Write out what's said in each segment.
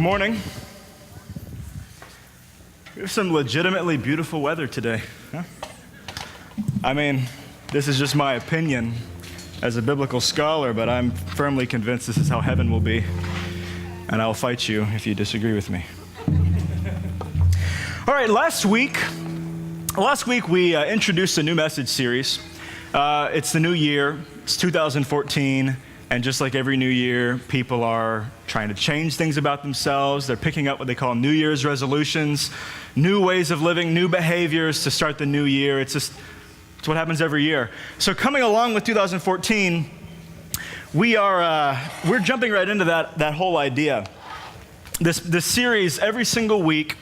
Good morning. We have some legitimately beautiful weather today. Huh? I mean, this is just my opinion as a biblical scholar, but I'm firmly convinced this is how heaven will be, and I'll fight you if you disagree with me. All right, last week we introduced a new message series. It's the new year, it's 2014, and just like every new year, people are trying to change things about themselves. They're picking up what they call New Year's resolutions, new ways of living, new behaviors to start the new year. It's what happens every year. So coming along with 2014, we're jumping right into that whole idea. This series, every single week,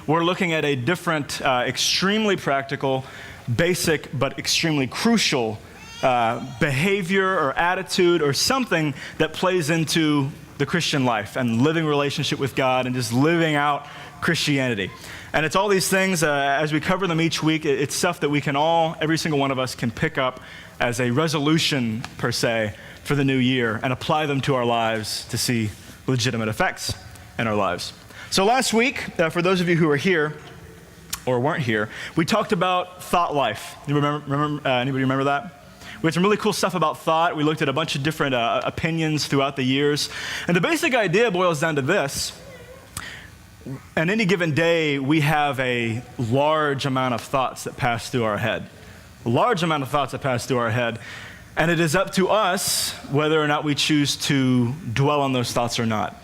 we're looking at a different, extremely practical, basic, but extremely crucial behavior or attitude or something that plays into the Christian life and living relationship with God and just living out Christianity. And it's all these things, as we cover them each week, it's stuff that we can all, every single one of us can pick up as a resolution, per se, for the new year and apply them to our lives to see legitimate effects in our lives. So last week, for those of you who are here or weren't here, we talked about thought life. You remember? Anybody remember that? We had some really cool stuff about thought. We looked at a bunch of different opinions throughout the years. And the basic idea boils down to this. On any given day, we have a large amount of thoughts that pass through our head. A large amount of thoughts that pass through our head. And it is up to us whether or not we choose to dwell on those thoughts or not.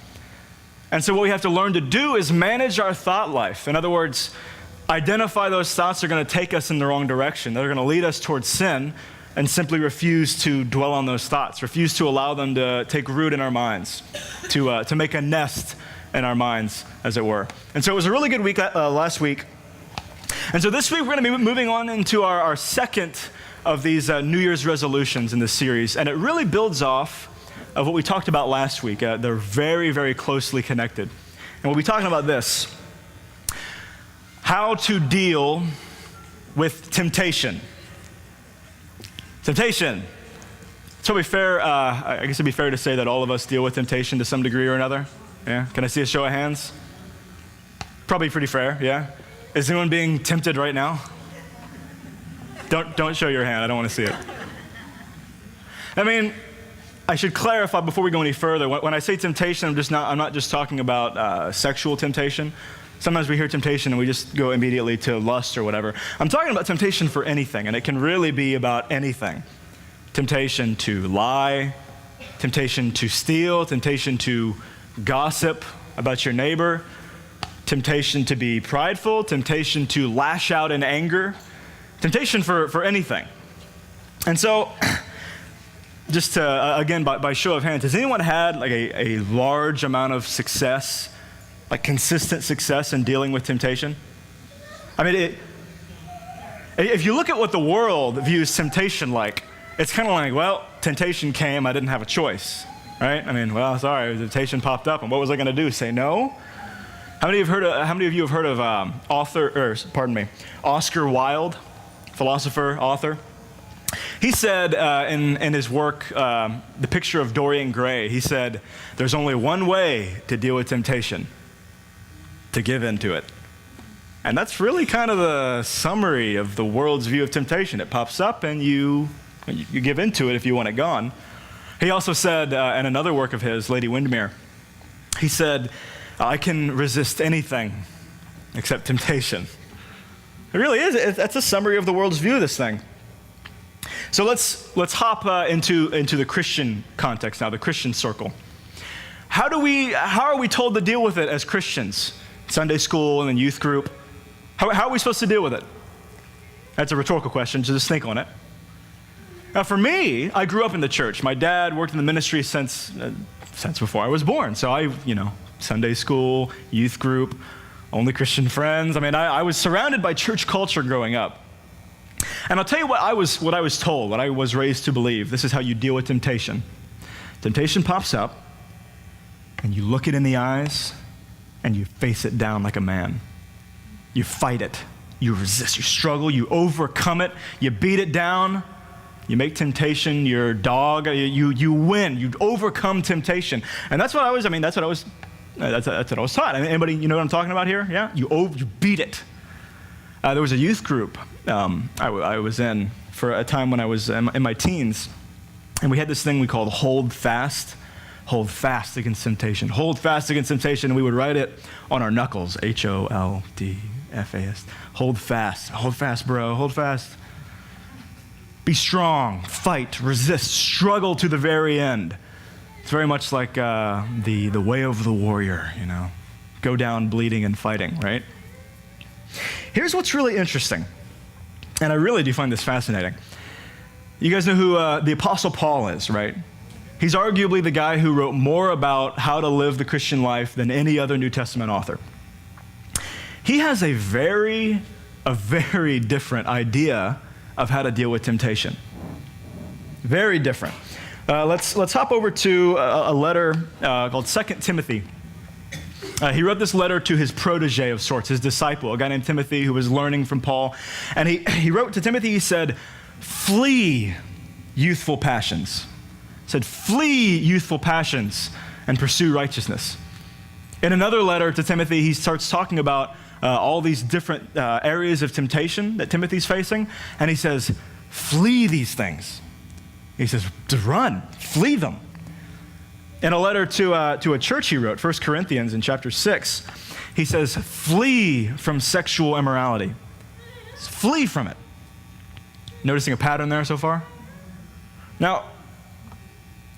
And so what we have to learn to do is manage our thought life. In other words, identify those thoughts that are going to take us in the wrong direction. They're going to lead us towards sin, and simply refuse to dwell on those thoughts, refuse to allow them to take root in our minds, to make a nest in our minds, as it were. And so it was a really good week last week. And so this week we're going to be moving on into our second of these New Year's resolutions in this series. And it really builds off of what we talked about last week. They're very, very closely connected. And we'll be talking about this: how to deal with temptation. Temptation. It's probably fair, I guess it'd be fair to say that all of us deal with temptation to some degree or another. Yeah? Can I see a show of hands? Probably pretty fair, yeah? Is anyone being tempted right now? Don't show your hand, I don't want to see it. I mean, I should clarify before we go any further. When I say temptation, I'm not just talking about sexual temptation. Sometimes we hear temptation and we just go immediately to lust or whatever. I'm talking about temptation for anything, and it can really be about anything. Temptation to lie, temptation to steal, temptation to gossip about your neighbor, temptation to be prideful, temptation to lash out in anger, temptation for anything. And so, just to, again, by show of hands, has anyone had like a large amount of success, like consistent success in dealing with temptation? I mean, if you look at what the world views temptation like, it's kind of like, well, temptation came, I didn't have a choice, right? I mean, well, sorry, temptation popped up, and what was I going to do? Say no? How many of you have heard of Oscar Wilde, philosopher, author? He said in his work, The Picture of Dorian Gray, he said, there's only one way to deal with temptation: to give in to it. And that's really kind of the summary of the world's view of temptation. It pops up and you give into it if you want it gone. He also said in another work of his, Lady Windermere, he said, I can resist anything except temptation. It really is. That's a summary of the world's view of this thing. So let's hop into the Christian context now, the Christian circle. How are we told to deal with it as Christians? Sunday school and then youth group. How are we supposed to deal with it? That's a rhetorical question, so just think on it. Now for me, I grew up in the church. My dad worked in the ministry since before I was born. So Sunday school, youth group, only Christian friends. I mean, I was surrounded by church culture growing up. And I'll tell you what I was told, what I was raised to believe. This is how you deal with temptation. Temptation pops up, and you look it in the eyes, and you face it down like a man. You fight it. You resist. You struggle. You overcome it. You beat it down. You make temptation your dog. You win. You overcome temptation. And that's what I was That's what I was taught. Anybody, you know what I'm talking about here? Yeah? You beat it. There was a youth group I was in for a time when I was in my teens, and we had this thing we called hold fast. Hold fast against temptation. Hold fast against temptation. And we would write it on our knuckles. HOLDFAST. Hold fast, bro. Hold fast. Be strong. Fight. Resist. Struggle to the very end. It's very much like the way of the warrior, you know. Go down bleeding and fighting, right? Here's what's really interesting, and I really do find this fascinating. You guys know who the Apostle Paul is, right? He's arguably the guy who wrote more about how to live the Christian life than any other New Testament author. He has a very different idea of how to deal with temptation. Very different. Let's hop over to a letter called 2 Timothy. He wrote this letter to his protege of sorts, his disciple, a guy named Timothy who was learning from Paul. And he wrote to Timothy, he said, flee youthful passions. He said, flee youthful passions and pursue righteousness. In another letter to Timothy, he starts talking about all these different areas of temptation that Timothy's facing. And he says, flee these things. He says, to run, flee them. In a letter to a church he wrote, 1 Corinthians in chapter 6, he says, flee from sexual immorality. Flee from it. Noticing a pattern there so far? Now,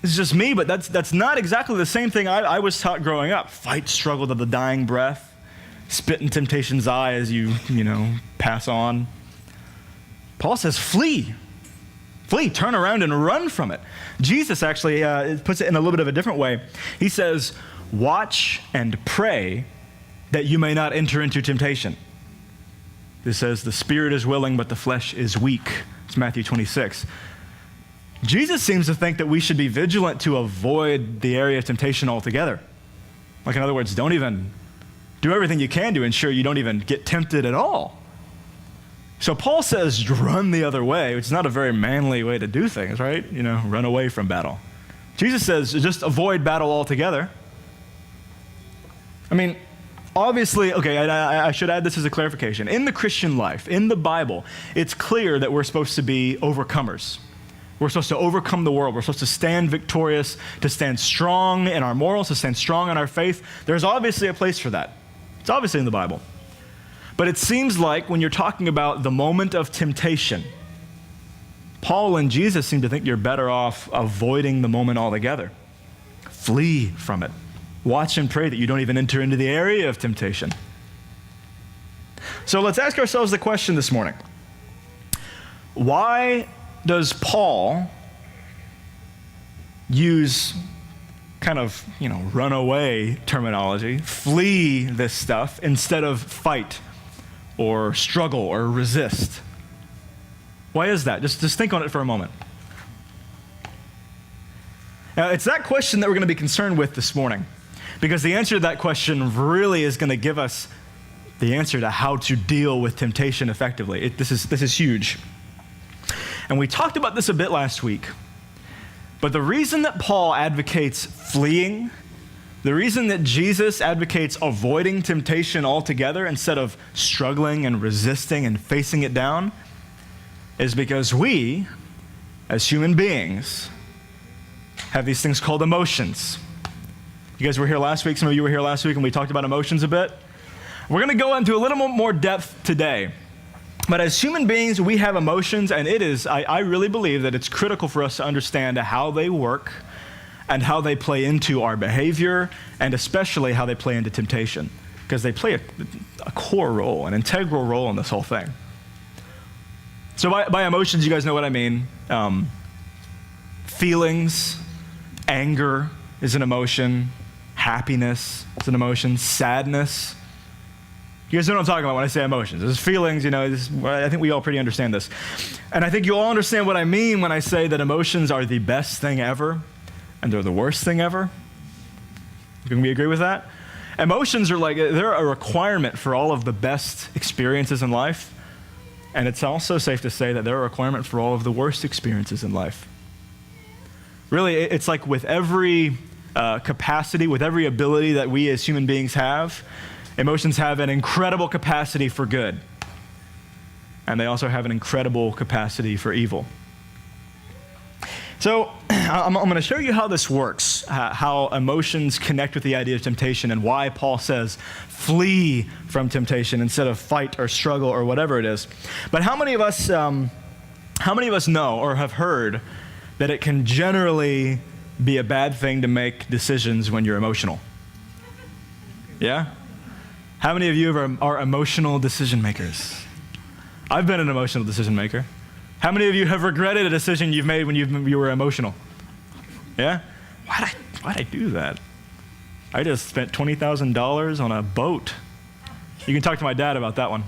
it's just me, but that's not exactly the same thing I was taught growing up. Fight, struggle to the dying breath. Spit in temptation's eye as you pass on. Paul says, flee. Flee, turn around and run from it. Jesus actually puts it in a little bit of a different way. He says, watch and pray that you may not enter into temptation. This says, the spirit is willing, but the flesh is weak. It's Matthew 26. Jesus seems to think that we should be vigilant to avoid the area of temptation altogether. Like, in other words, don't even do everything you can to ensure you don't even get tempted at all. So Paul says, run the other way, which is not a very manly way to do things, right? Run away from battle. Jesus says, just avoid battle altogether. I mean, obviously, okay, I should add this as a clarification. In the Christian life, in the Bible, it's clear that we're supposed to be overcomers. We're supposed to overcome the world. We're supposed to stand victorious, to stand strong in our morals, to stand strong in our faith. There's obviously a place for that. It's obviously in the Bible. But it seems like when you're talking about the moment of temptation, Paul and Jesus seem to think you're better off avoiding the moment altogether. Flee from it. Watch and pray that you don't even enter into the area of temptation. So let's ask ourselves the question this morning. Why does Paul use kind of, runaway terminology, flee this stuff, instead of fight or struggle or resist? Why is that? Just think on it for a moment. Now, it's that question that we're going to be concerned with this morning, because the answer to that question really is going to give us the answer to how to deal with temptation effectively. This is huge. And we talked about this a bit last week. But the reason that Paul advocates fleeing, the reason that Jesus advocates avoiding temptation altogether instead of struggling and resisting and facing it down, is because we, as human beings, have these things called emotions. You guys were here last week. Some of you were here last week, and we talked about emotions a bit. We're going to go into a little more depth today. But as human beings, we have emotions, and I really believe that it's critical for us to understand how they work and how they play into our behavior, and especially how they play into temptation, because they play a core role, an integral role in this whole thing. So by emotions, you guys know what I mean. Feelings, anger is an emotion. Happiness is an emotion. Sadness. You guys know what I'm talking about when I say emotions. There's feelings, I think we all pretty understand this. And I think you all understand what I mean when I say that emotions are the best thing ever and they're the worst thing ever. Can we agree with that? Emotions are they're a requirement for all of the best experiences in life. And it's also safe to say that they're a requirement for all of the worst experiences in life. Really, it's like with every capacity, with every ability that we as human beings have, emotions have an incredible capacity for good. And they also have an incredible capacity for evil. So I'm going to show you how this works, how emotions connect with the idea of temptation, and why Paul says flee from temptation instead of fight or struggle or whatever it is. But how many of us know or have heard that it can generally be a bad thing to make decisions when you're emotional? Yeah? How many of you are emotional decision makers? I've been an emotional decision maker. How many of you have regretted a decision you've made when you were emotional? Yeah? Why'd I do that? I just spent $20,000 on a boat. You can talk to my dad about that one.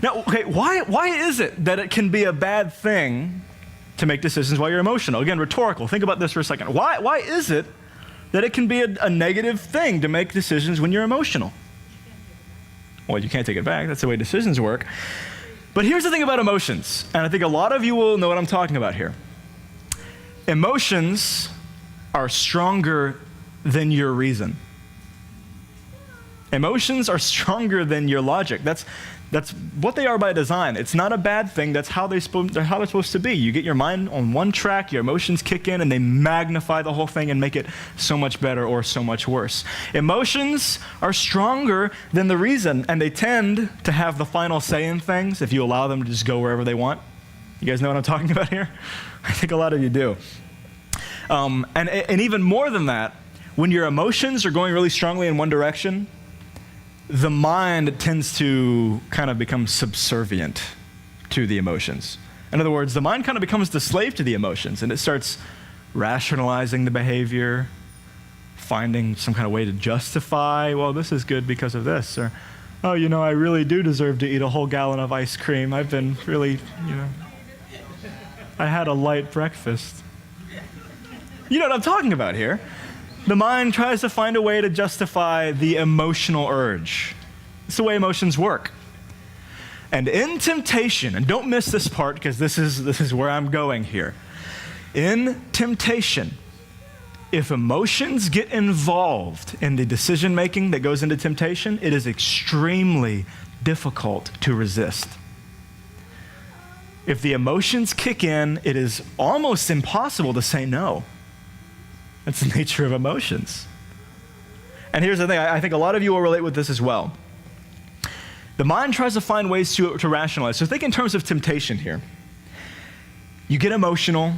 Now, okay, why is it that it can be a bad thing to make decisions while you're emotional? Again, rhetorical. Think about this for a second. Why is it that it can be a negative thing to make decisions when you're emotional? Well, you can't take it back. That's the way decisions work. But here's the thing about emotions, and I think a lot of you will know what I'm talking about here. Emotions are stronger than your reason. Emotions are stronger than your logic. That's what they are by design. It's not a bad thing. That's how they're supposed to be. You get your mind on one track, your emotions kick in, and they magnify the whole thing and make it so much better or so much worse. Emotions are stronger than the reason, and they tend to have the final say in things if you allow them to just go wherever they want. You guys know what I'm talking about here? I think a lot of you do. And even more than that, when your emotions are going really strongly in one direction, the mind tends to kind of become subservient to the emotions. In other words, the mind kind of becomes the slave to the emotions, and it starts rationalizing the behavior, finding some kind of way to justify, well, this is good because of this, or, oh, I really do deserve to eat a whole gallon of ice cream. I've been really, I had a light breakfast. You know what I'm talking about here. The mind tries to find a way to justify the emotional urge. It's the way emotions work. And in temptation, and don't miss this part because this is where I'm going here. In temptation, if emotions get involved in the decision making that goes into temptation, it is extremely difficult to resist. If the emotions kick in, it is almost impossible to say no. That's the nature of emotions. And here's the thing, I think a lot of you will relate with this as well. The mind tries to find ways to rationalize. So think in terms of temptation here. You get emotional,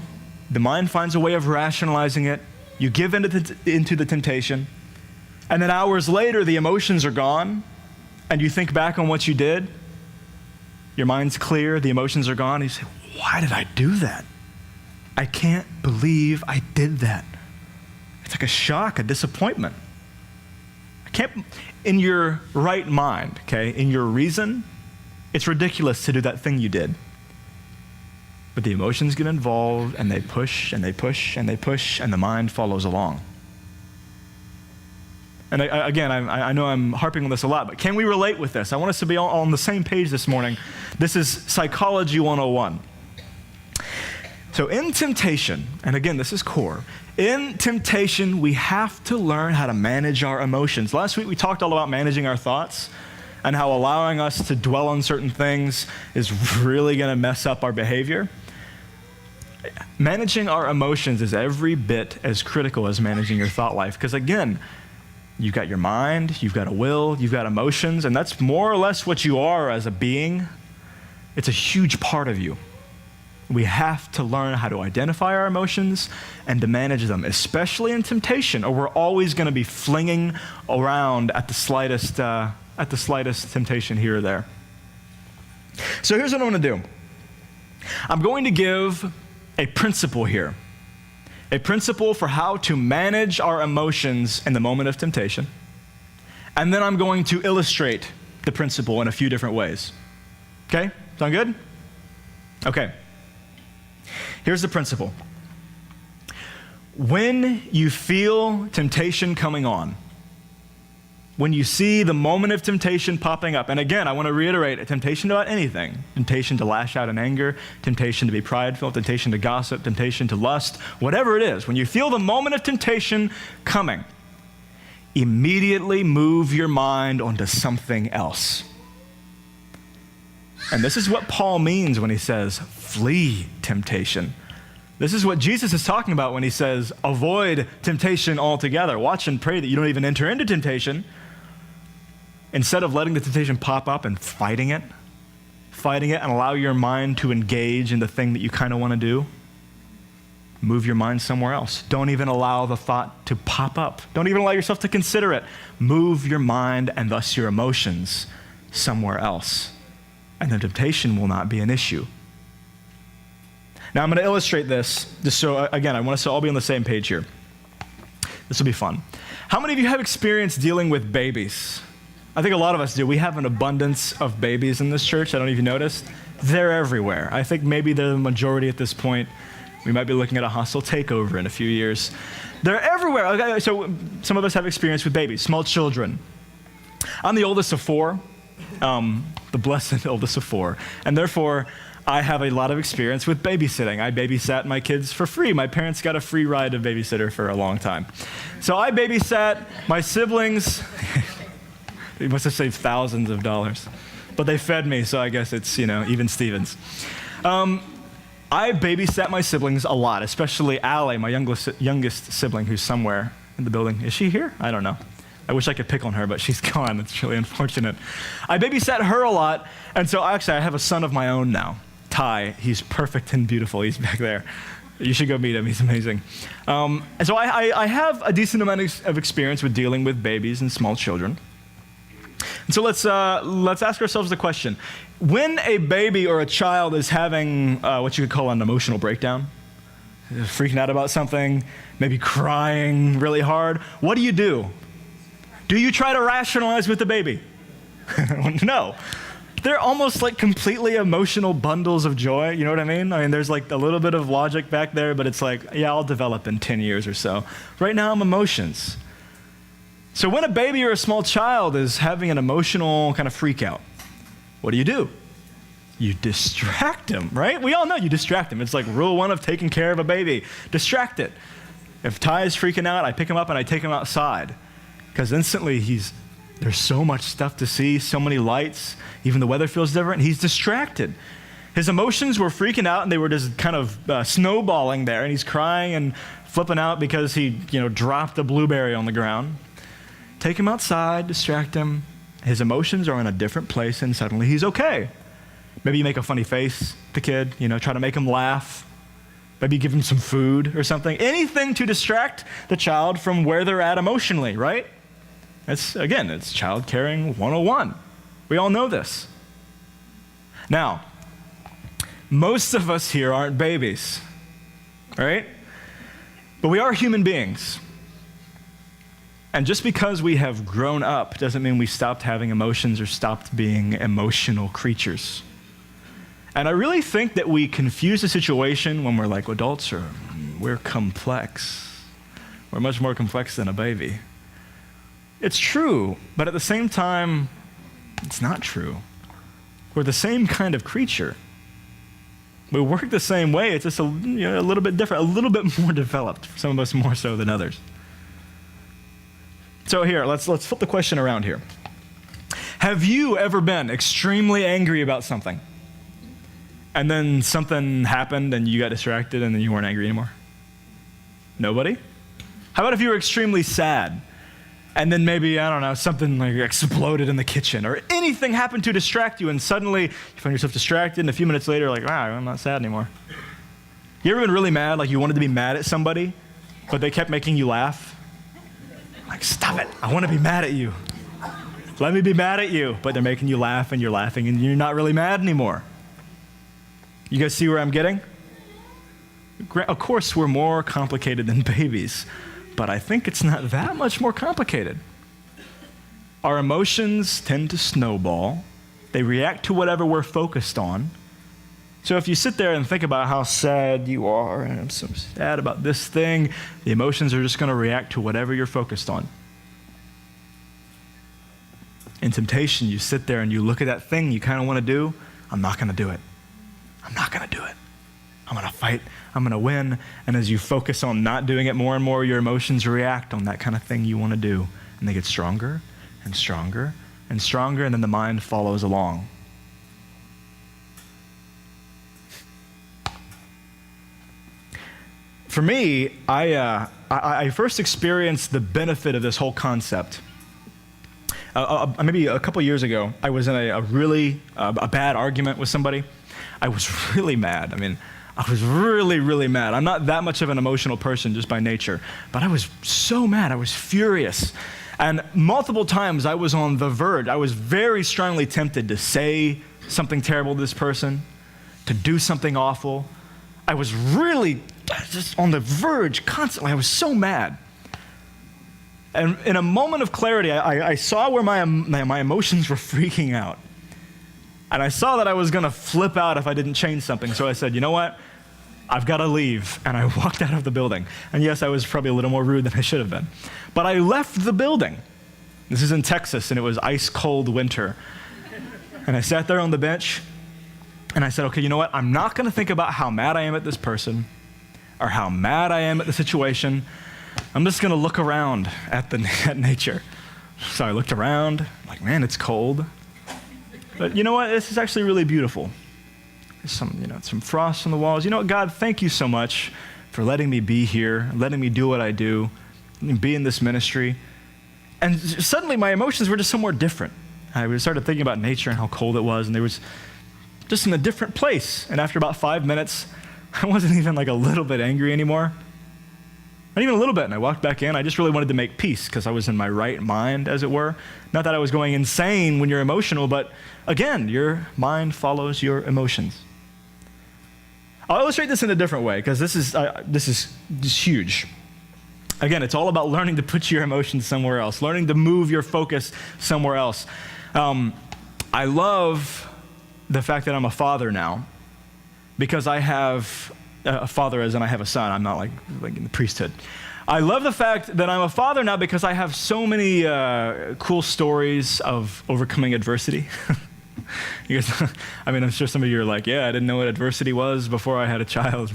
the mind finds a way of rationalizing it, you give into the temptation, and then hours later the emotions are gone, and you think back on what you did, your mind's clear, the emotions are gone, and you say, why did I do that? I can't believe I did that. It's like a shock, a disappointment. In your right mind, okay, in your reason, it's ridiculous to do that thing you did. But the emotions get involved, and they push, and they push, and they push, and the mind follows along. And I know I'm harping on this a lot, but can we relate with this? I want us to be all on the same page this morning. This is Psychology 101. So in temptation, and again, this is core, in temptation, we have to learn how to manage our emotions. Last week, we talked all about managing our thoughts and how allowing us to dwell on certain things is really going to mess up our behavior. Managing our emotions is every bit as critical as managing your thought life. Because again, you've got your mind, you've got a will, you've got emotions, and that's more or less what you are as a being. It's a huge part of you. We have to learn how to identify our emotions and to manage them, especially in temptation, or we're always going to be flinging around at the slightest temptation here or there. So here's what I'm going to do. I'm going to give a principle here, a principle for how to manage our emotions in the moment of temptation, and then I'm going to illustrate the principle in a few different ways. Okay? Sound good? Okay. Here's the principle. When you feel temptation coming on, when you see the moment of temptation popping up, and again, I want to reiterate, a temptation about anything, temptation to lash out in anger, temptation to be prideful, temptation to gossip, temptation to lust, whatever it is, when you feel the moment of temptation coming, immediately move your mind onto something else. And this is what Paul means when he says, flee temptation. This is what Jesus is talking about when he says, avoid temptation altogether. Watch and pray that you don't even enter into temptation. Instead of letting the temptation pop up and fighting it and allow your mind to engage in the thing that you kind of want to do, move your mind somewhere else. Don't even allow the thought to pop up. Don't even allow yourself to consider it. Move your mind and thus your emotions somewhere else. And the temptation will not be an issue. Now I'm going to illustrate this, just so, again, I want us to all be on the same page here. This will be fun. How many of you have experience dealing with babies? I think a lot of us do. We have an abundance of babies in this church. I don't know if you noticed. They're everywhere. I think maybe they're the majority at this point. We might be looking at a hostile takeover in a few years. They're everywhere. Okay, so some of us have experience with babies, small children. I'm the oldest of four, the blessed oldest of four. And therefore, I have a lot of experience with babysitting. I babysat my kids for free. My parents got a free ride of babysitter for a long time. So I babysat my siblings. They must have saved thousands of dollars. But they fed me, so I guess it's, even Stevens. I babysat my siblings a lot, especially Allie, my youngest sibling, who's somewhere in the building. Is she here? I don't know. I wish I could pick on her, but she's gone. It's really unfortunate. I babysat her a lot, and so actually I have a son of my own now, Ty. He's perfect and beautiful. He's back there. You should go meet him. He's amazing. And so I have a decent amount of experience with dealing with babies and small children. And so let's ask ourselves the question. When a baby or a child is having what you could call an emotional breakdown, freaking out about something, maybe crying really hard, what do you do? Do you try to rationalize with the baby? No. They're almost like completely emotional bundles of joy. You know what I mean? I mean, there's like a little bit of logic back there, but it's like, yeah, I'll develop in 10 years or so. Right now, I'm emotions. So when a baby or a small child is having an emotional kind of freak out, what do? You distract them, right? We all know you distract them. It's like rule one of taking care of a baby. Distract it. If Ty is freaking out, I pick him up and I take him outside. Because instantly there's so much stuff to see, so many lights, even the weather feels different. He's distracted. His emotions were freaking out and they were just kind of snowballing there, and he's crying and flipping out because he, dropped a blueberry on the ground. Take him outside, distract him. His emotions are in a different place and suddenly he's okay. Maybe you make a funny face at the kid, try to make him laugh. Maybe give him some food or something. Anything to distract the child from where they're at emotionally, right? It's child caring 101. We all know this. Now, most of us here aren't babies, right? But we are human beings. And just because we have grown up doesn't mean we stopped having emotions or stopped being emotional creatures. And I really think that we confuse the situation when we're like adults, or we're complex. We're much more complex than a baby. It's true, but at the same time, it's not true. We're the same kind of creature. We work the same way, it's just a little bit different, a little bit more developed, some of us more so than others. So here, let's flip the question around here. Have you ever been extremely angry about something? And then something happened and you got distracted and then you weren't angry anymore? Nobody? How about if you were extremely sad and then maybe, I don't know, something like exploded in the kitchen or anything happened to distract you and suddenly you find yourself distracted and a few minutes later like, wow, I'm not sad anymore. You ever been really mad, like you wanted to be mad at somebody, but they kept making you laugh? Like, stop it, I want to be mad at you. Let me be mad at you. But they're making you laugh and you're laughing and you're not really mad anymore. You guys see where I'm getting? Of course, we're more complicated than babies, but I think it's not that much more complicated. Our emotions tend to snowball. They react to whatever we're focused on. So if you sit there and think about how sad you are, and I'm so sad about this thing, the emotions are just going to react to whatever you're focused on. In temptation, you sit there and you look at that thing you kind of want to do. I'm not going to do it. I'm not going to do it. I'm going to fight. I'm going to win. And as you focus on not doing it more and more, your emotions react on that kind of thing you want to do. And they get stronger and stronger and stronger, and then the mind follows along. For me, I first experienced the benefit of this whole concept. Maybe a couple years ago, I was in a really bad argument with somebody. I was really mad. I was really, really mad. I'm not that much of an emotional person just by nature, but I was so mad. I was furious. And multiple times I was on the verge. I was very strongly tempted to say something terrible to this person, to do something awful. I was really just on the verge constantly. I was so mad. And in a moment of clarity, I saw where my emotions were freaking out. And I saw that I was going to flip out if I didn't change something. So I said, you know what? I've got to leave. And I walked out of the building. And yes, I was probably a little more rude than I should have been. But I left the building. This is in Texas, and it was ice cold winter. And I sat there on the bench, and I said, okay, you know what? I'm not going to think about how mad I am at this person or how mad I am at the situation. I'm just going to look around at nature. So I looked around, like, man, it's cold. But you know what? This is actually really beautiful. There's some frost on the walls. You know what, God, thank you so much for letting me be here, letting me do what I do, be in this ministry. And suddenly my emotions were just somewhere different. I started thinking about nature and how cold it was, and they was just in a different place. And after about 5 minutes, I wasn't even like a little bit angry anymore. Not even a little bit. And I walked back in. I just really wanted to make peace because I was in my right mind, as it were. Not that I was going insane when you're emotional, but again, your mind follows your emotions. I'll illustrate this in a different way because this is huge. Again, it's all about learning to put your emotions somewhere else, learning to move your focus somewhere else. I love the fact that I'm a father now because I have a father as in I have a son. I'm not like in the priesthood. I love the fact that I'm a father now because I have so many cool stories of overcoming adversity. You guys, I'm sure some of you are like, yeah, I didn't know what adversity was before I had a child.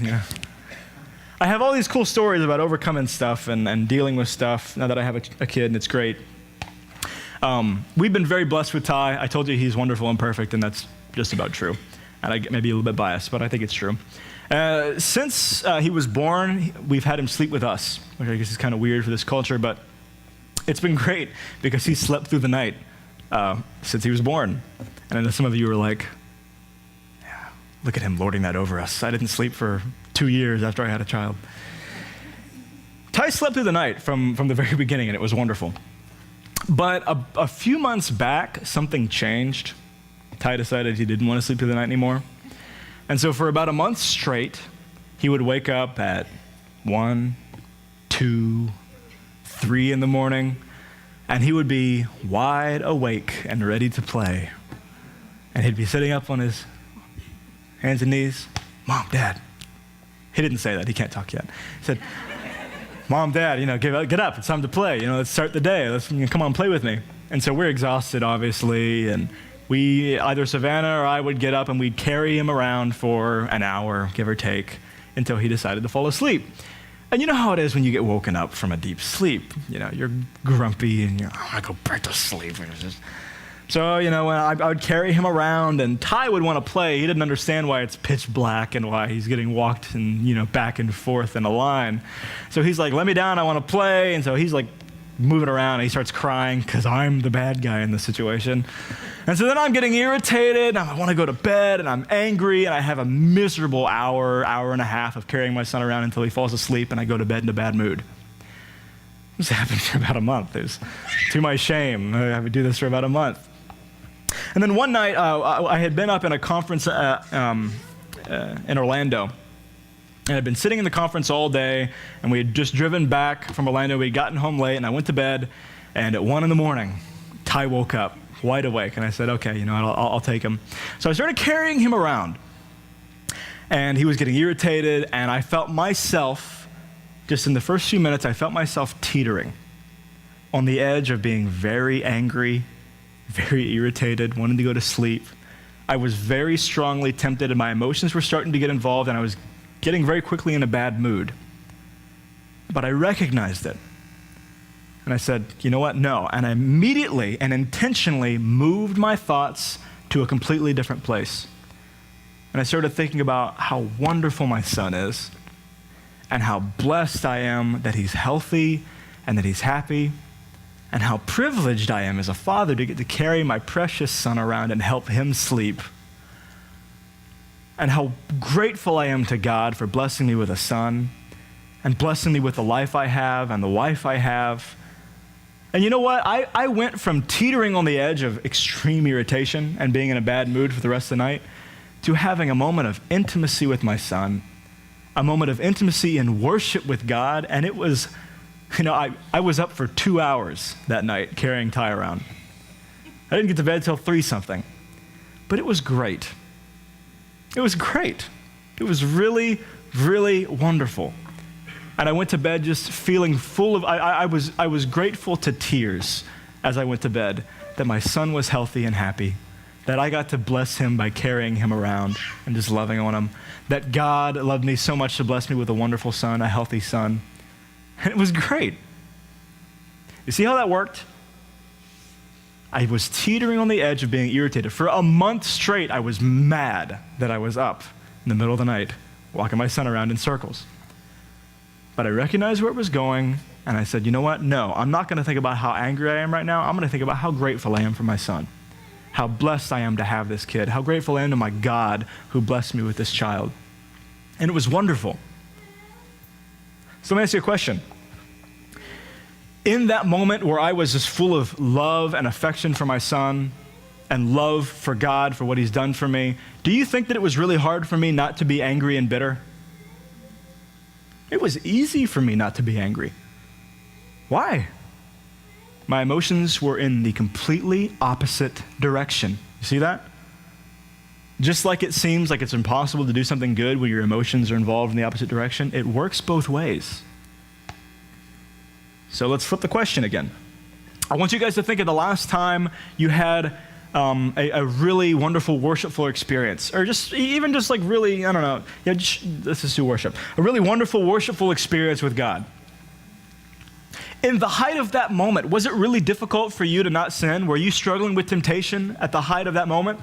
I have all these cool stories about overcoming stuff and dealing with stuff now that I have a kid, and it's great. We've been very blessed with Ty. I told you he's wonderful and perfect, and that's just about true. And I may be a little bit biased, but I think it's true. Since he was born, we've had him sleep with us, which I guess is kind of weird for this culture, but it's been great because he slept through the night since he was born. And I know some of you were like, yeah, look at him lording that over us. I didn't sleep for 2 years after I had a child. Ty slept through the night from the very beginning, and it was wonderful. But a few months back, something changed. Ty decided he didn't want to sleep through the night anymore. And so for about a month straight, he would wake up at 1, 2, 3 in the morning, and he would be wide awake and ready to play. And he'd be sitting up on his hands and knees. Mom, Dad. He didn't say that. He can't talk yet. He said, Mom, Dad, get up. It's time to play. Let's start the day. Come on, play with me. And so we're exhausted, obviously, and either Savannah or I would get up and we'd carry him around for an hour, give or take, until he decided to fall asleep. And you know how it is when you get woken up from a deep sleep. You're grumpy and I want to go back to sleep. So, when I would carry him around, and Ty would want to play. He didn't understand why it's pitch black and why he's getting walked and, back and forth in a line. So he's like, let me down, I want to play. And so he's like moving around, and he starts crying because I'm the bad guy in the situation. And so then I'm getting irritated, and I want to go to bed, and I'm angry, and I have a miserable hour and a half of carrying my son around until he falls asleep, and I go to bed in a bad mood. This happened for about a month. It was to my shame. I would do this for about a month. And then one night, I had been up in a conference in Orlando. And I'd been sitting in the conference all day, and we had just driven back from Orlando. We'd gotten home late, and I went to bed, and at 1 a.m, Ty woke up, wide awake, and I said, okay, I'll take him. So I started carrying him around, and he was getting irritated, and I felt myself, just in the first few minutes, I felt myself teetering on the edge of being very angry, very irritated, wanting to go to sleep. I was very strongly tempted, and my emotions were starting to get involved, and I was getting very quickly in a bad mood. But I recognized it. And I said, you know what? No. And I immediately and intentionally moved my thoughts to a completely different place. And I started thinking about how wonderful my son is and how blessed I am that he's healthy and that he's happy, and how privileged I am as a father to get to carry my precious son around and help him sleep. And how grateful I am to God for blessing me with a son and blessing me with the life I have and the wife I have. And you know what? I went from teetering on the edge of extreme irritation and being in a bad mood for the rest of the night to having a moment of intimacy with my son, a moment of intimacy and worship with God. And it was, I was up for 2 hours that night carrying Ty around. I didn't get to bed till 3-something, but it was great. It was great. It was really, really wonderful. And I went to bed just feeling full of, I was grateful to tears as I went to bed that my son was healthy and happy, that I got to bless him by carrying him around and just loving on him, that God loved me so much to bless me with a wonderful son, a healthy son. And it was great. You see how that worked? I was teetering on the edge of being irritated. For a month straight, I was mad that I was up in the middle of the night, walking my son around in circles. But I recognized where it was going, and I said, you know what? No, I'm not going to think about how angry I am right now. I'm going to think about how grateful I am for my son, how blessed I am to have this kid, how grateful I am to my God who blessed me with this child. And it was wonderful. So let me ask you a question. In that moment where I was just full of love and affection for my son and love for God for what he's done for me, do you think that it was really hard for me not to be angry and bitter? It was easy for me not to be angry. Why? My emotions were in the completely opposite direction. You see that? Just like it seems like it's impossible to do something good when your emotions are involved in the opposite direction, it works both ways. So let's flip the question again. I want you guys to think of the last time you had a really wonderful worshipful experience, or even just like really, I don't know, let's just do worship. A really wonderful worshipful experience with God. In the height of that moment, was it really difficult for you to not sin? Were you struggling with temptation at the height of that moment?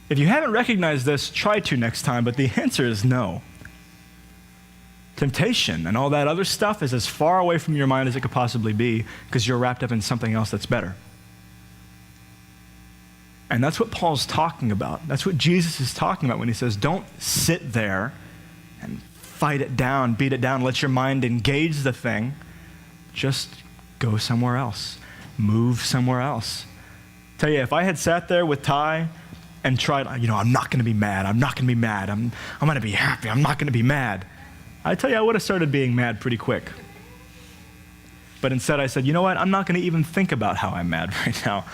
If you haven't recognized this, try to next time, but the answer is no. Temptation and all that other stuff is as far away from your mind as it could possibly be because you're wrapped up in something else that's better. And that's what Paul's talking about. That's what Jesus is talking about when he says, don't sit there and fight it down, beat it down, let your mind engage the thing. Just go somewhere else. Move somewhere else. Tell you, if I had sat there with Ty and tried, I'm not going to be mad. I'm not going to be mad. I'm going to be happy. I'm not going to be mad. I tell you, I would have started being mad pretty quick. But instead I said, you know what? I'm not going to even think about how I'm mad right now.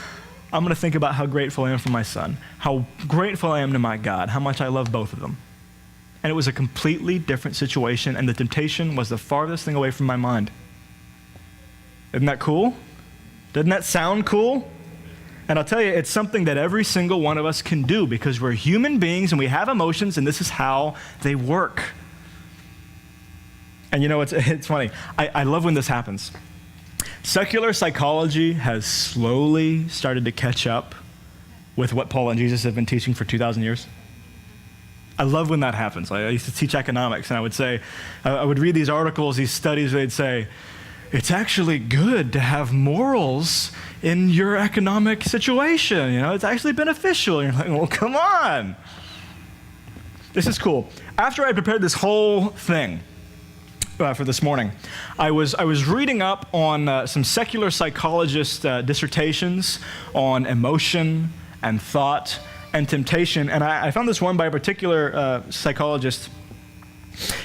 I'm going to think about how grateful I am for my son, how grateful I am to my God, how much I love both of them. And it was a completely different situation, and the temptation was the farthest thing away from my mind. Isn't that cool? Doesn't that sound cool? And I'll tell you, it's something that every single one of us can do because we're human beings and we have emotions, and this is how they work. And it's funny. I love when this happens. Secular psychology has slowly started to catch up with what Paul and Jesus have been teaching for 2,000 years. I love when that happens. I used to teach economics, and I would read these articles, these studies, they'd say, it's actually good to have morals in your economic situation. It's actually beneficial. And you're like, well, come on. This is cool. After I prepared this whole thing, for this morning, I was reading up on some secular psychologist dissertations on emotion and thought and temptation, and I found this one by a particular psychologist.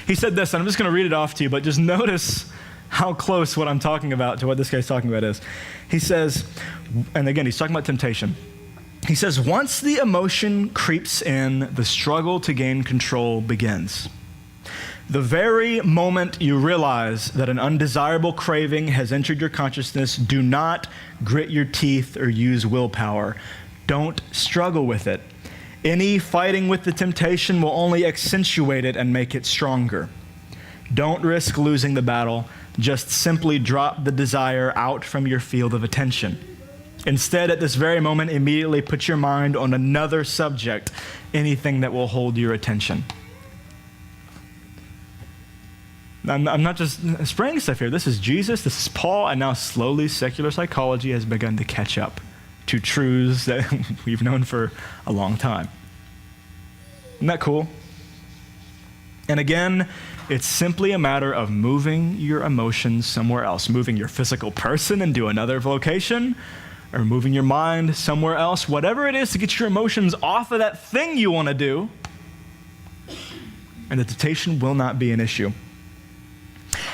He said this, and I'm just going to read it off to you, but just notice how close what I'm talking about to what this guy's talking about is. He says, and again, he's talking about temptation. He says, once the emotion creeps in, the struggle to gain control begins. The very moment you realize that an undesirable craving has entered your consciousness, do not grit your teeth or use willpower. Don't struggle with it. Any fighting with the temptation will only accentuate it and make it stronger. Don't risk losing the battle. Just simply drop the desire out from your field of attention. Instead, at this very moment, immediately put your mind on another subject, anything that will hold your attention. I'm not just spraying stuff here. This is Jesus, this is Paul, and now slowly secular psychology has begun to catch up to truths that we've known for a long time. Isn't that cool? And again, it's simply a matter of moving your emotions somewhere else, moving your physical person into another location, or moving your mind somewhere else, whatever it is to get your emotions off of that thing you want to do, and the temptation will not be an issue.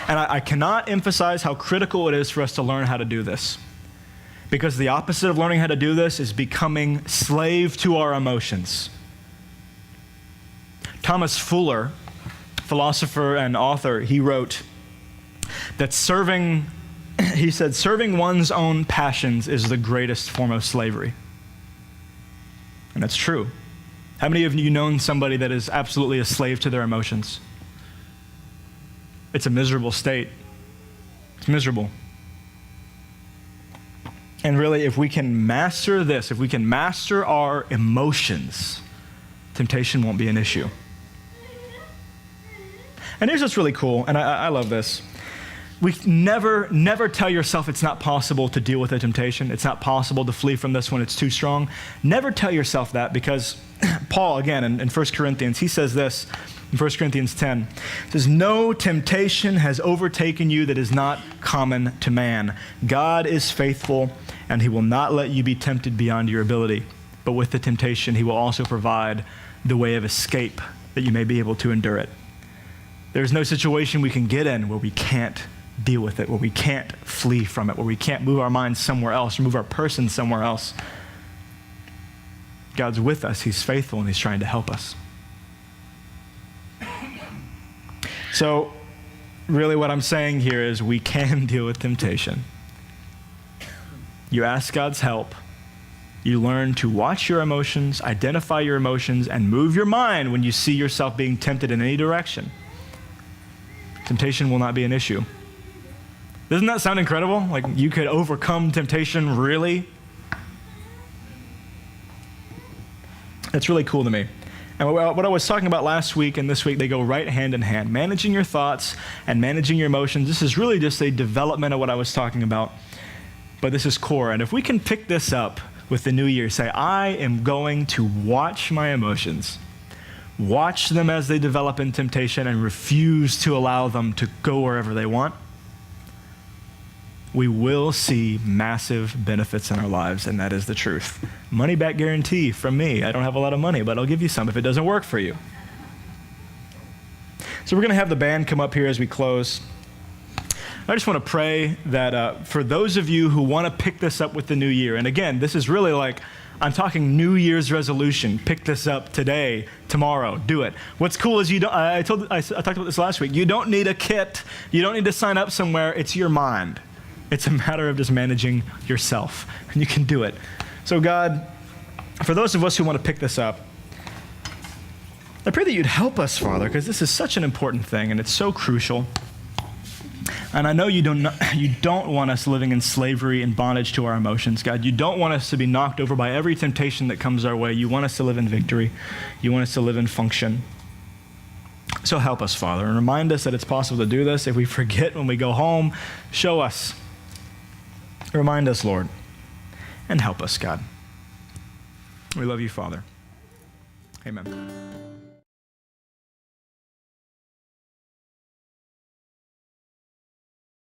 And I cannot emphasize how critical it is for us to learn how to do this. Because the opposite of learning how to do this is becoming slave to our emotions. Thomas Fuller, philosopher and author, he wrote that serving one's own passions is the greatest form of slavery. And that's true. How many of you known somebody that is absolutely a slave to their emotions? It's a miserable state. It's miserable. And really, if we can master this, if we can master our emotions, temptation won't be an issue. And here's what's really cool, and I love this. We never tell yourself it's not possible to deal with a temptation. It's not possible to flee from this when it's too strong. Never tell yourself that, because Paul, again, in 1 Corinthians, he says this in 1 Corinthians 10. It says, "No temptation has overtaken you that is not common to man. God is faithful, and he will not let you be tempted beyond your ability. But with the temptation, he will also provide the way of escape that you may be able to endure it." There's no situation we can get in where we can't deal with it, where we can't flee from it, where we can't move our minds somewhere else, or move our person somewhere else. God's with us. He's faithful, and he's trying to help us. So, really what I'm saying here is we can deal with temptation. You ask God's help. You learn to watch your emotions, identify your emotions, and move your mind when you see yourself being tempted in any direction. Temptation will not be an issue. Doesn't that sound incredible? Like you could overcome temptation, really? That's really cool to me. And what I was talking about last week and this week, they go right hand in hand. Managing your thoughts and managing your emotions, this is really just a development of what I was talking about. But this is core. And if we can pick this up with the new year, say, I am going to watch my emotions, watch them as they develop in temptation, and refuse to allow them to go wherever they want, we will see massive benefits in our lives, and that is the truth. Money back guarantee from me. I don't have a lot of money, but I'll give you some if it doesn't work for you. So we're going to have the band come up here as we close. I just want to pray that for those of you who want to pick this up with the new year, and again, this is really like, I'm talking New Year's resolution. Pick this up today, tomorrow, do it. What's cool is I talked about this last week. You don't need a kit. You don't need to sign up somewhere. It's your mind. It's a matter of just managing yourself, and you can do it. So God, for those of us who want to pick this up, I pray that you'd help us, Father, because this is such an important thing, and it's so crucial. And I know you don't want us living in slavery and bondage to our emotions, God. You don't want us to be knocked over by every temptation that comes our way. You want us to live in victory. You want us to live in function. So help us, Father, and remind us that it's possible to do this. If we forget when we go home, show us. Remind us, Lord, and help us, God. We love you, Father. Amen.